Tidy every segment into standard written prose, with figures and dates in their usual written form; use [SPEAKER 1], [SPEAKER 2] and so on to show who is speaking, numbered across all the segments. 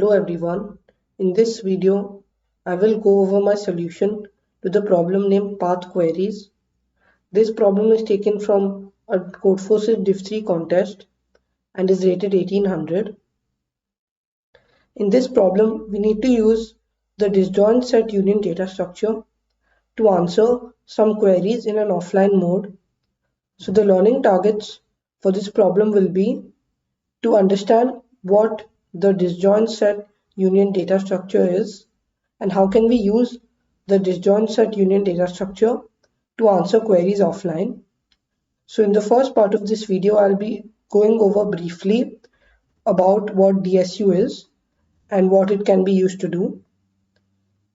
[SPEAKER 1] Hello everyone. In this video, I will go over my solution to the problem named path queries. This problem is taken from a Codeforces Div 3 contest and is rated 1800. In this problem, we need to use the disjoint set union data structure to answer some queries in an offline mode. So the learning targets for this problem will be to understand what the disjoint set union data structure is and how can we use the disjoint set union data structure to answer queries offline. So in the first part of this video, I'll be going over briefly about what DSU is and what it can be used to do.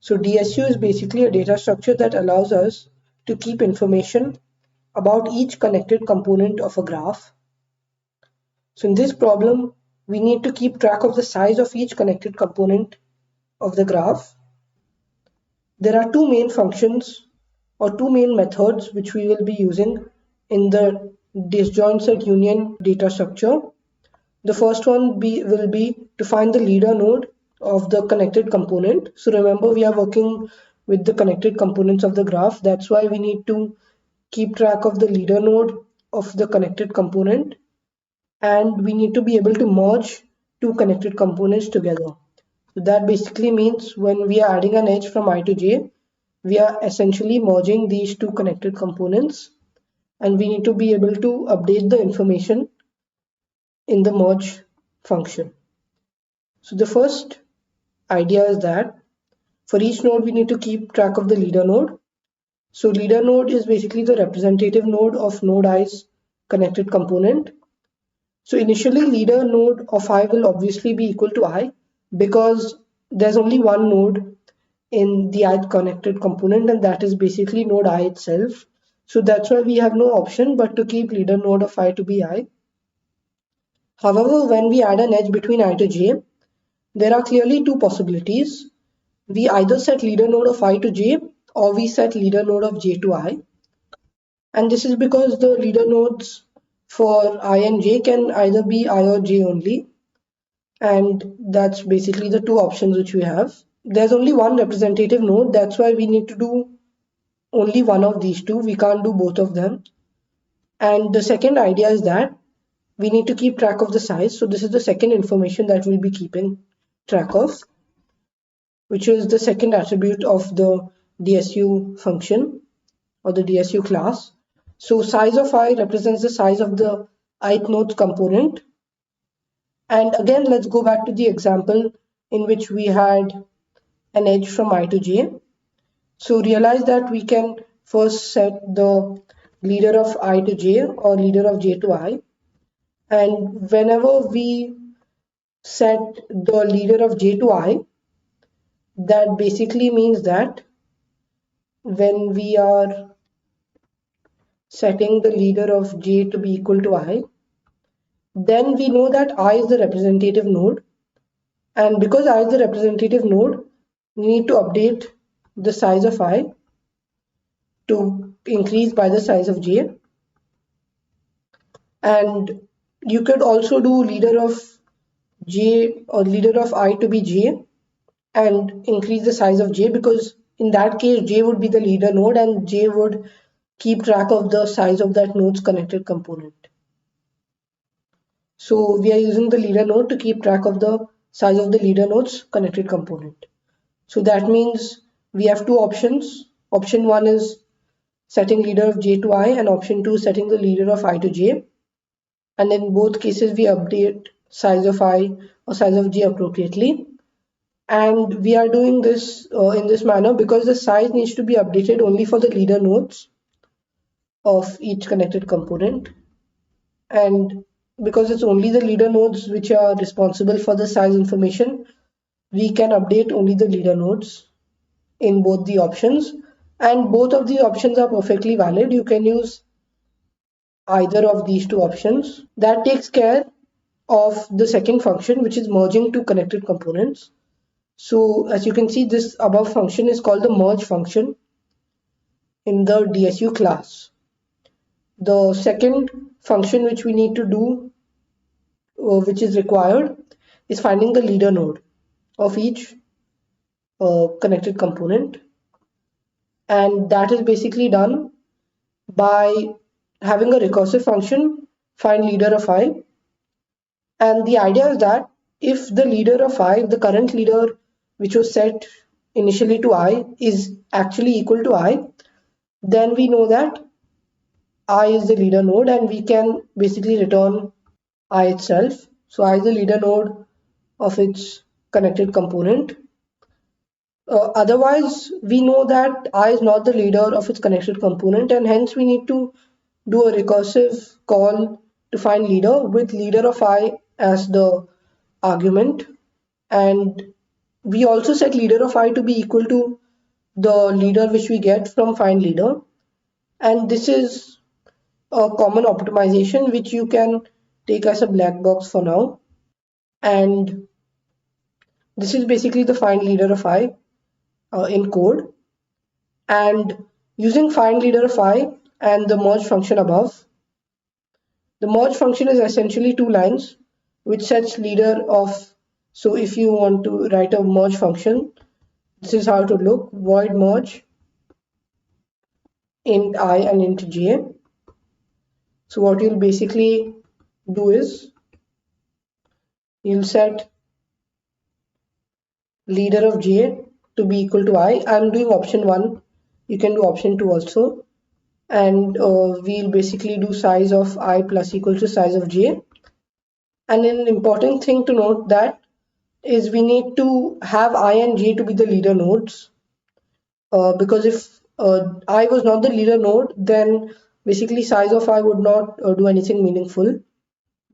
[SPEAKER 1] So DSU is basically a data structure that allows us to keep information about each connected component of a graph. So in this problem, we need to keep track of the size of each connected component of the graph. There are two main functions or two main methods which we will be using in the disjoint set union data structure. The first one will be to find the leader node of the connected component. So remember, we are working with the connected components of the graph. That's why we need to keep track of the leader node of the connected component, and we need to be able to merge two connected components together. So that basically means when we are adding an edge from I to j, we are essentially merging these two connected components, and we need to be able to update the information in the merge function. So the first idea is that for each node we need to keep track of the leader node. So leader node is basically the representative node of node i's connected component. So initially leader node of I will obviously be equal to I because there's only one node in the ith connected component, and that is basically node I itself. So that's why we have no option but to keep leader node of I to be I. However, when we add an edge between I to j, there are clearly two possibilities. We either set leader node of I to j or we set leader node of j to I. And this is because the leader nodes for I and j can either be I or j only. And that's basically the two options which we have. There's only one representative node, that's why we need to do only one of these two. We can't do both of them. And the second idea is that we need to keep track of the size. So this is the second information that we'll be keeping track of, which is the second attribute of the DSU function or the DSU class. So size of I represents the size of the ith node component. And again, let's go back to the example in which we had an edge from I to j. So realize that we can first set the leader of I to j or leader of j to I. And whenever we set the leader of j to I, that basically means that when we are setting the leader of j to be equal to I, then we know that I is the representative node. And because I is the representative node, we need to update the size of I to increase by the size of j. And you could also do leader of j or leader of I to be j and increase the size of j, because in that case j would be the leader node and j would keep track of the size of that node's connected component. So we are using the leader node to keep track of the size of the leader node's connected component. So that means we have two options. Option 1 is setting leader of j to I, and option 2 setting the leader of I to j. And in both cases we update size of I or size of j appropriately. And we are doing this in this manner because the size needs to be updated only for the leader nodes of each connected component. And because it's only the leader nodes which are responsible for the size information, we can update only the leader nodes in both the options. And both of the options are perfectly valid. You can use either of these two options. That takes care of the second function, which is merging two connected components. So as you can see, this above function is called the merge function in the DSU class. The second function which we need to do, which is required, is finding the leader node. of each connected component, and that is basically done by having a recursive function find leader of I. And the idea is that if the leader of I, the current leader which was set initially to I, is actually equal to I, then we know that I is the leader node and we can basically return I itself. So I is the leader node of its connected component. Otherwise, we know that I is not the leader of its connected component, and hence we need to do a recursive call to find leader with leader of I as the argument. And we also set leader of I to be equal to the leader which we get from find leader. And this is a common optimization which you can take as a black box for now. And this is basically the find leader of I in code. And using find leader of I and the merge function above, the merge function is essentially two lines which sets leader of. So if you want to write a merge function, this is how to look: void merge int I and int j. So what you'll basically do is you'll set leader of j to be equal to I. I'm doing option 1. You can do option 2 also. And we'll basically do size of I plus equal to size of j. And an important thing to note that is we need to have I and j to be the leader nodes, because if I was not the leader node, then basically size of I would not do anything meaningful,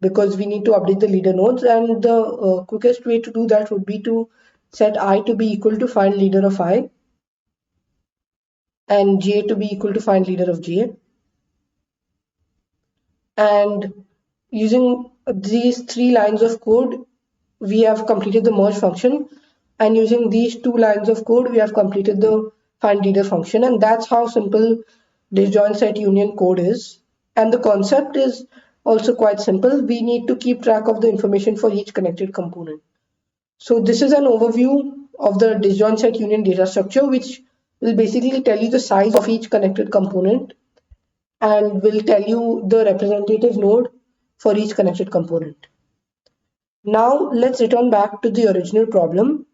[SPEAKER 1] because we need to update the leader nodes, and the quickest way to do that would be to set I to be equal to find leader of I and j to be equal to find leader of j. And using these three lines of code, we have completed the merge function, and using these two lines of code we have completed the find leader function. And that's how simple disjoint set union code is. And the concept is also quite simple. We need to keep track of the information for each connected component. So this is an overview of the disjoint set union data structure, which will basically tell you the size of each connected component and will tell you the representative node for each connected component. Now let's return back to the original problem